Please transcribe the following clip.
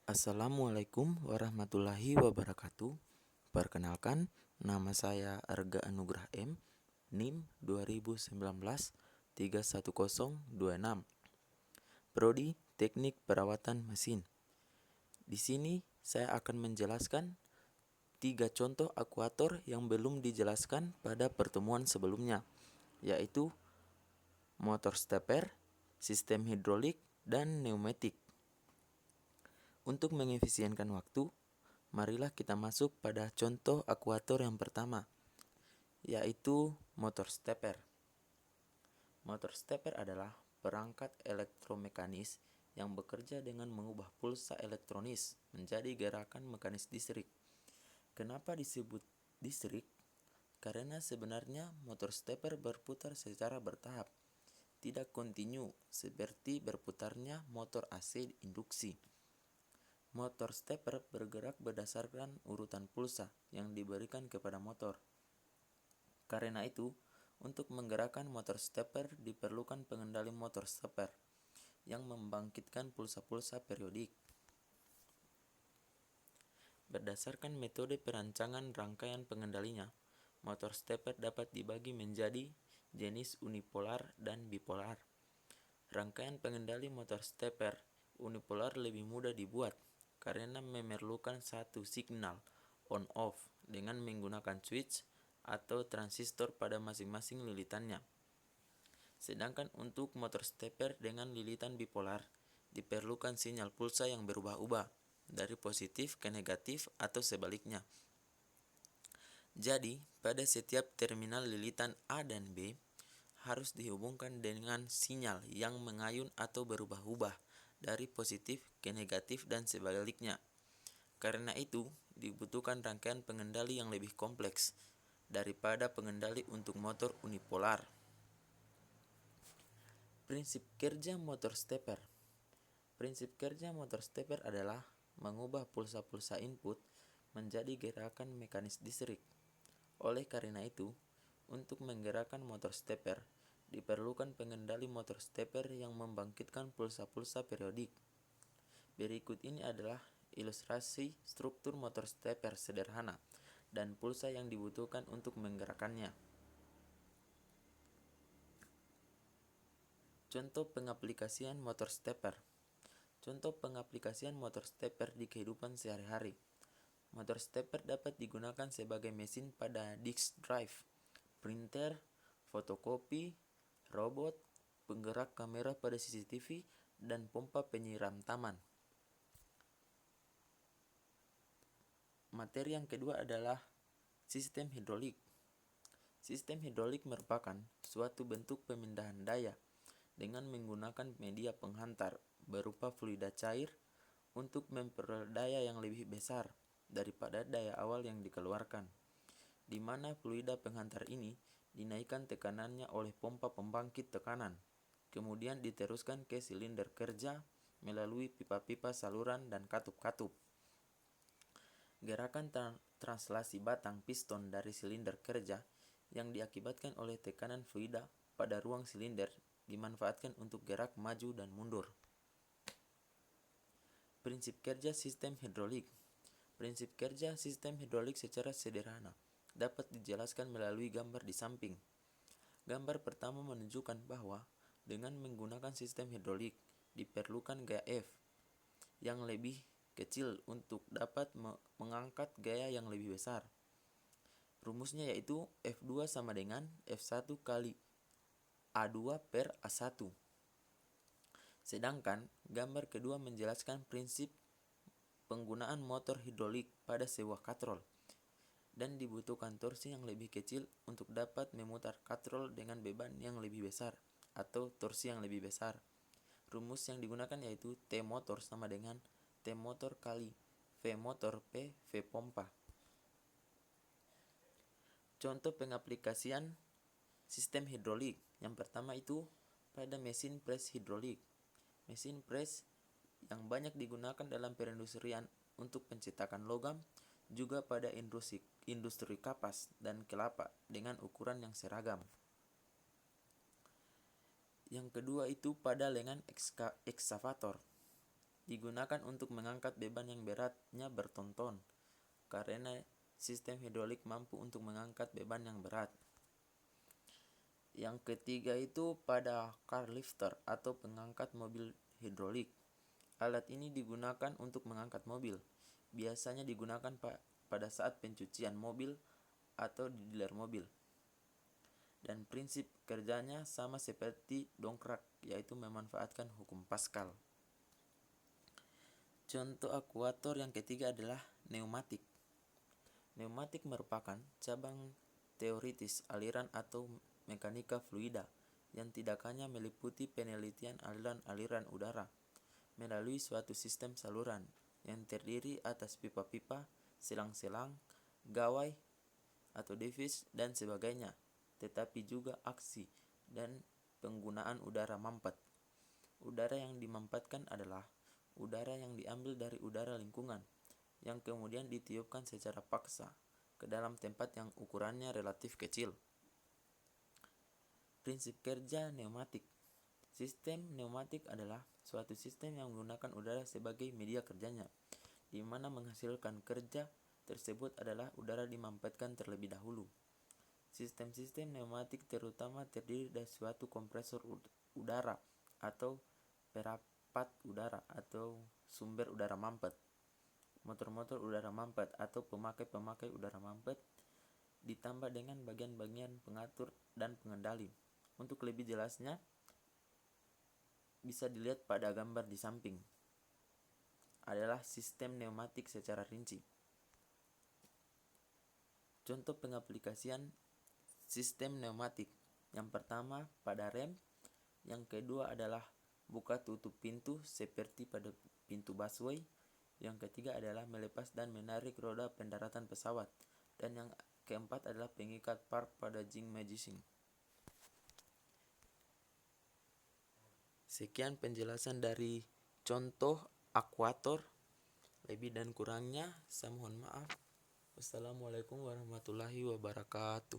Assalamualaikum warahmatullahi wabarakatuh. Perkenalkan, nama saya Arga Anugrah M, NIM 2019 310226. Prodi Teknik Perawatan Mesin. Di sini saya akan menjelaskan 3 contoh akuator yang belum dijelaskan pada pertemuan sebelumnya, yaitu motor stepper, sistem hidrolik, dan pneumatik. Untuk mengefisienkan waktu, marilah kita masuk pada contoh akuator yang pertama, yaitu motor stepper. Motor stepper adalah perangkat elektromekanis yang bekerja dengan mengubah pulsa elektronis menjadi gerakan mekanis listrik. Kenapa disebut listrik? Karena sebenarnya motor stepper berputar secara bertahap, tidak kontinu seperti berputarnya motor AC induksi. Motor stepper bergerak berdasarkan urutan pulsa yang diberikan kepada motor. Karena itu, untuk menggerakkan motor stepper diperlukan pengendali motor stepper yang membangkitkan pulsa-pulsa periodik. Berdasarkan metode perancangan rangkaian pengendalinya, motor stepper dapat dibagi menjadi jenis unipolar dan bipolar. Rangkaian pengendali motor stepper unipolar lebih mudah dibuat karena memerlukan satu signal on-off dengan menggunakan switch atau transistor pada masing-masing lilitannya. Sedangkan untuk motor stepper dengan lilitan bipolar, diperlukan sinyal pulsa yang berubah-ubah dari positif ke negatif atau sebaliknya. Jadi, pada setiap terminal lilitan A dan B, harus dihubungkan dengan sinyal yang mengayun atau berubah-ubah dari positif ke negatif dan sebaliknya. Karena itu, dibutuhkan rangkaian pengendali yang lebih kompleks daripada pengendali untuk motor unipolar. Prinsip kerja motor stepper. Prinsip kerja motor stepper adalah mengubah pulsa-pulsa input menjadi gerakan mekanis listrik. Oleh karena itu, untuk menggerakkan motor stepper, diperlukan pengendali motor stepper yang membangkitkan pulsa-pulsa periodik. Berikut ini adalah ilustrasi struktur motor stepper sederhana dan pulsa yang dibutuhkan untuk menggerakkannya. Contoh pengaplikasian motor stepper. Contoh pengaplikasian motor stepper di kehidupan sehari-hari. Motor stepper dapat digunakan sebagai mesin pada disk drive, printer, fotokopi, robot, penggerak kamera pada CCTV, dan pompa penyiram taman. Materi yang kedua adalah sistem hidrolik. Sistem hidrolik merupakan suatu bentuk pemindahan daya dengan menggunakan media penghantar berupa fluida cair untuk memperoleh daya yang lebih besar daripada daya awal yang dikeluarkan, di mana fluida penghantar ini dinaikkan tekanannya oleh pompa pembangkit tekanan, kemudian diteruskan ke silinder kerja melalui pipa-pipa saluran dan katup-katup. Gerakan translasi batang piston dari silinder kerja yang diakibatkan oleh tekanan fluida pada ruang silinder dimanfaatkan untuk gerak maju dan mundur. Prinsip kerja sistem hidrolik. Prinsip kerja sistem hidrolik secara sederhana dapat dijelaskan melalui gambar di samping. Gambar pertama menunjukkan bahwa dengan menggunakan sistem hidrolik diperlukan gaya F yang lebih kecil untuk dapat mengangkat gaya yang lebih besar. Rumusnya yaitu F2 sama dengan F1 kali A2 per A1. Sedangkan gambar kedua menjelaskan prinsip penggunaan motor hidrolik pada sebuah katrol dan dibutuhkan torsi yang lebih kecil untuk dapat memutar katrol dengan beban yang lebih besar atau torsi yang lebih besar. Rumus yang digunakan yaitu T motor sama dengan T motor kali V motor P V pompa. Contoh pengaplikasian sistem hidrolik. Yang pertama itu pada mesin pres hidrolik. Mesin pres yang banyak digunakan dalam perindustrian untuk pencetakan logam, juga pada industri kapas dan kelapa dengan ukuran yang seragam. Yang kedua itu pada lengan ekskavator. digunakan untuk mengangkat beban yang beratnya bertonton, karena sistem hidrolik mampu untuk mengangkat beban yang berat. Yang ketiga itu pada car lifter atau pengangkat mobil hidrolik. Alat ini digunakan untuk mengangkat mobil. Biasanya digunakan pada saat pencucian mobil atau di dealer mobil. Dan prinsip kerjanya sama seperti dongkrak, yaitu memanfaatkan hukum Pascal. Contoh akuator yang ketiga adalah pneumatik. Pneumatik merupakan cabang teoritis aliran atau mekanika fluida yang tidak hanya meliputi penelitian aliran-aliran udara melalui suatu sistem saluran yang terdiri atas pipa-pipa, selang-selang, gawai atau device dan sebagainya, tetapi juga aksi dan penggunaan udara mampet. Udara yang dimampetkan adalah udara yang diambil dari udara lingkungan yang kemudian ditiupkan secara paksa ke dalam tempat yang ukurannya relatif kecil. Prinsip kerja pneumatik. Sistem pneumatik adalah suatu sistem yang menggunakan udara sebagai media kerjanya, di mana menghasilkan kerja tersebut adalah udara dimampetkan terlebih dahulu. Sistem-sistem pneumatik terutama terdiri dari suatu kompresor udara atau perapat udara atau sumber udara mampet, motor-motor udara mampet atau pemakai-pemakai udara mampet, ditambah dengan bagian-bagian pengatur dan pengendali. Untuk lebih jelasnya, bisa dilihat pada gambar di samping. Adalah sistem pneumatik secara rinci. Contoh pengaplikasian sistem pneumatik. Yang pertama pada rem, yang kedua adalah buka tutup pintu seperti pada pintu busway, yang ketiga adalah melepas dan menarik roda pendaratan pesawat, dan yang keempat adalah pengikat park pada jing magicing. Sekian penjelasan dari contoh akuator. Lebih dan kurangnya saya mohon maaf. Wassalamualaikum warahmatullahi wabarakatuh.